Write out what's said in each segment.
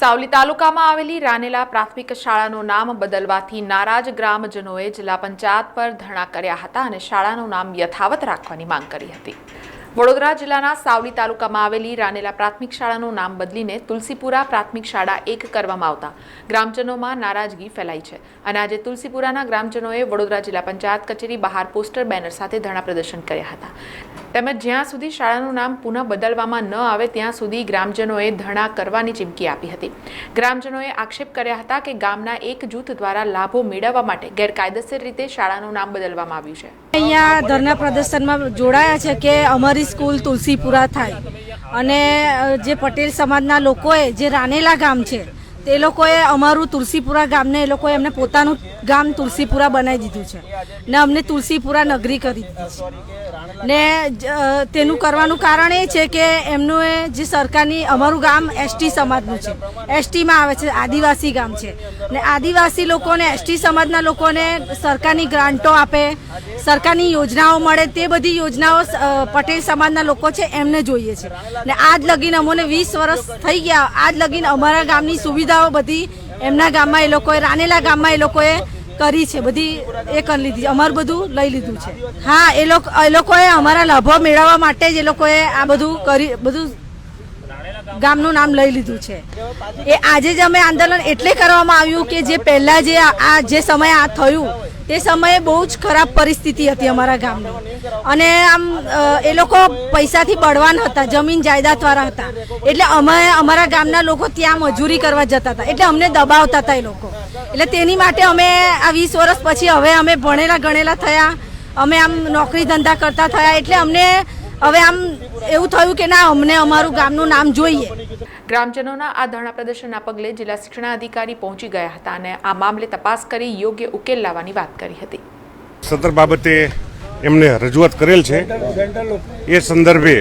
સાવલી તાલુકામાં આવેલી રાનેલા પ્રાથમિક શાળાનું નામ બદલવાથી નારાજ ગ્રામજનોએ જિલ્લા પંચાયત પર ધરણા કર્યા હતા અને શાળાનું નામ યથાવત રાખવાની માંગ કરી હતી। વડોદરા જિલ્લાના સાવલી તાલુકામાં આવેલી રાનેલા પ્રાથમિક શાળાનું નામ બદલીને તુલસીપુરા પ્રાથમિક શાળા 1 કરવામાં આવતા ગ્રામજનોમાં નારાજગી ફેલાઈ છે અને આજે તુલસીપુરાના ગ્રામજનોએ વડોદરા જિલ્લા પંચાયત કચેરી બહાર પોસ્ટર બેનર સાથે ધરણા પ્રદર્શન કર્યા હતા। તેમજ જ્યાં સુધી શાળાનું નામ પુનઃ બદલવામાં ન આવે ત્યાં સુધી ગ્રામજનોએ ધરણા કરવાની ચીમકી આપી હતી। ગ્રામજનોએ આક્ષેપ કર્યા હતા કે ગામના એક જૂથ દ્વારા લાભો મેળવવા માટે ગેરકાયદેસર રીતે શાળાનું નામ બદલવામાં આવ્યું છે। અહીંયા ધરના પ્રદર્શનમાં જોડાયા છે કે અમારી સ્કૂલ તુલસીપુરા થાય અને જે પટેલ સમાજના લોકોએ જે રાનેલા ગામ છે તે લોકોએ અમારું તુલસીપુરા ગામને એ લોકોએ એમને પોતાનું ગામ તુલસીપુરા બનાવી દીધું છે ને અમને તુલસીપુરા નગરી કરી દીધી છે ને તેનું કરવાનું કારણ એ છે કે એમનું જે સરકારની અમારું ગામ એસટી સમાજનું છે, એસટીમાં આવે છે, આદિવાસી ગામ છે ને આદિવાસી લોકોને એસટી સમાજના લોકોને સરકારની ગ્રાન્ટો આપે, સરકારની યોજનાઓ મળે, તે બધી યોજનાઓ પટેલ સમાજના લોકો છે એમને જોઈએ છે ને આજ લગીન અમોને 20 વર્ષ થઈ ગયા, આજ લગીન અમારા ગામની સુવિધાઓ બધી એમના ગામમાં એ લોકોએ રાનેલા ગામમાં એ લોકોએ કરી છે, બધી એ કરી લીધી, અમારું બધું લઈ લીધું છે। હા, એ લોકોએ અમારા લાભો મેળવવા માટે જ એ લોકોએ આ બધું કરી, બધું ગામનું નામ લઈ લીધું છે। એ આજે જ અમે આંદોલન એટલે કરવામાં આવ્યું કે જે પહેલાં જે સમયે આ થયું તે સમયે બહુ જ ખરાબ પરિસ્થિતિ હતી અમારા ગામની અને આમ એ લોકો પૈસાથી બળવાન હતા, જમીન જાયદાદવાળા હતા, એટલે અમે અમારા ગામના લોકો ત્યાં મજૂરી કરવા જતા હતા, એટલે અમને દબાવતા હતા એ લોકો। એટલે તેની માટે અમે આ 20 વર્ષ પછી હવે અમે ભણેલા ગણેલા થયા, અમે આમ નોકરી ધંધા કરતા થયા, એટલે અમને હવે આમ એવું થયું કે ના, અમને અમારું ગામનું નામ જોઈએ। ગ્રામજનોના આ ધરણા પ્રદર્શનના પગલે જિલ્લા શિક્ષણાધિકારી પહોંચી ગયા હતા અને આ મામલે તપાસ કરી યોગ્ય ઉકેલ લાવવાની વાત કરી હતી। સદર બાબતે એમને રજૂઆત કરેલ છે। એ સંદર્ભે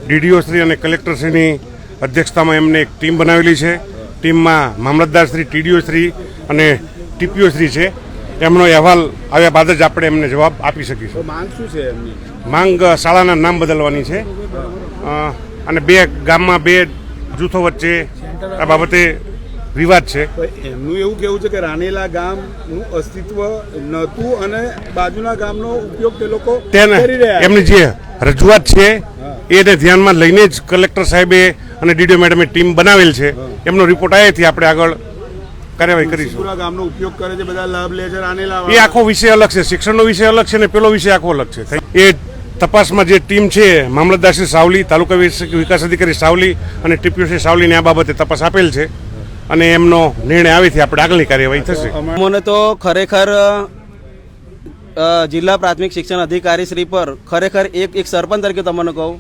ડીડીઓ શ્રી અને કલેક્ટર શ્રીની અધ્યક્ષતામાં એમને એક ટીમ બનાવેલી છે। ટીમમાં મામલતદાર શ્રી, ટીડીઓ શ્રી અને ટીપીઓ શ્રી છે। એમનો અહેવાલ આવ્યા બાદ જ આપણે એમને જવાબ આપી શકીશું। માંગ શું છે એમની? માંગ શાળાના નામ બદલવાની છે અને ગામમાં બે જૂથો વચ્ચે આ બાબતે વિવાદ છે। એમનું એવું કહેવું છે કે રાનેલા ગામનું અસ્તિત્વ નહોતું અને બાજુના ગામનો ઉપયોગ તે લોકો કરી રહ્યા। એમની જે રજૂઆત છે એને ધ્યાનમાં લઈને જ કલેક્ટર સાહેબે અને ડીડીઓ મેડમે ટીમ બનાવેલ છે। એમનો રિપોર્ટ આવ્યાથી આપણે આગળ કાર્યવાહી કરીશું। પૂરા ગામનો ઉપયોગ કરે છે, બધા લાભ લે છે રાનેલા। એ આખો વિષય અલગ છે, શિક્ષણનો વિષય અલગ છે ને પેલો વિષય આખો અલગ છે। એ તપાસમાં જે ટીમ છે, મામલતદાર શ્રી સાવલી, તાલુકા વિકાસ અધિકારી સાવલી અને ટીપીઓ શ્રી સાવલીને આ બાબતે તપાસ આપેલ છે અને એમનો નિર્ણય આવેથી આપણે આગળની કાર્યવાહી થશે। મને તો ખરેખર જિલ્લા પ્રાથમિક શિક્ષણ અધિકારી શ્રી પર ખરેખર એક સરપંચ તરીકે તમને કહું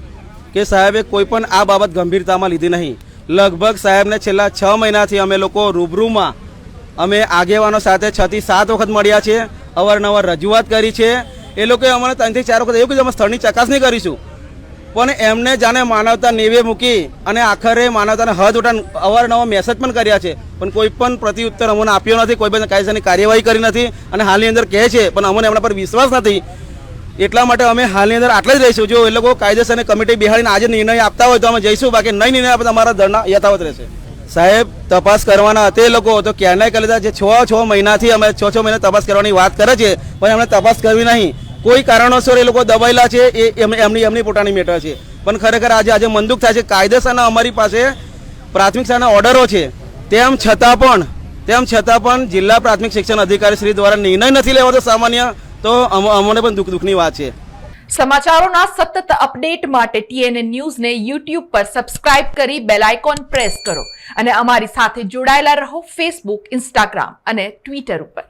કે સાહેબે કોઈ પણ આ બાબત ગંભીરતામાં લીધી નહીં। લગભગ સાહેબને છેલ્લા 6 મહિનાથી અમે લોકો રૂબરૂમાં અમે આગેવાનો સાથે 6 થી 7 વખત મળ્યા છે, અવારનવાર રજૂઆત કરી છે। એ લોકોએ અમને 3 થી 4 વખત એવું કીધું અમે સ્થળની ચકાસણી કરીશું, પણ એમને જાણે માનવતા નેવે મૂકી અને આખરે માનવતાને હદ ઉઠાન અવારનવાર મેસેજ પણ કર્યા છે, પણ કોઈ પણ પ્રત્યુત્તર અમને આપ્યો નથી, કોઈ પણ કાયદેસરની કાર્યવાહી કરી નથી અને હાલની અંદર કહે છે પણ અમને એમના પર વિશ્વાસ નથી। એટલા માટે અમે હાલની અંદર આટલા જ રહીશું। જો એ લોકો કાયદેસરની કમિટી બિહાડીને આજે નિર્ણય આપતા હોય તો અમે જઈશું, બાકી નહીં નિર્ણય આપે તો અમારા ધરણા યથાવત રહેશે। સાહેબ, તપાસ કરવાના હતા એ લોકો તો ક્યારના કરી લીધા, જે 6 મહિનાથી અમે 6 મહિના તપાસ કરવાની વાત કરે છે પણ એમણે તપાસ કરવી નહીં। કોઈ કારણોસર એ લોકો દબાયેલા છે, એ એમની પોતાની મેટર છે, પણ ખરેખર આજે મનદુખ થાય છે। કાયદેસરના અમારી પાસે પ્રાથમિક શાળાના ઓર્ડરો છે, તેમ છતાં પણ જિલ્લા પ્રાથમિક શિક્ષણ અધિકારી શ્રી દ્વારા નિર્ણય નથી લેવાતો સામાન્ય, તો અમને પણ દુઃખની વાત છે। સમાચારોના સતત અપડેટ માટે TNN ન્યૂઝને YouTube પર સબસ્ક્રાઇબ કરી બેલ આઇકોન પ્રેસ કરો અને અમારી સાથે જોડાયેલા રહો Facebook, Instagram અને Twitter ઉપર।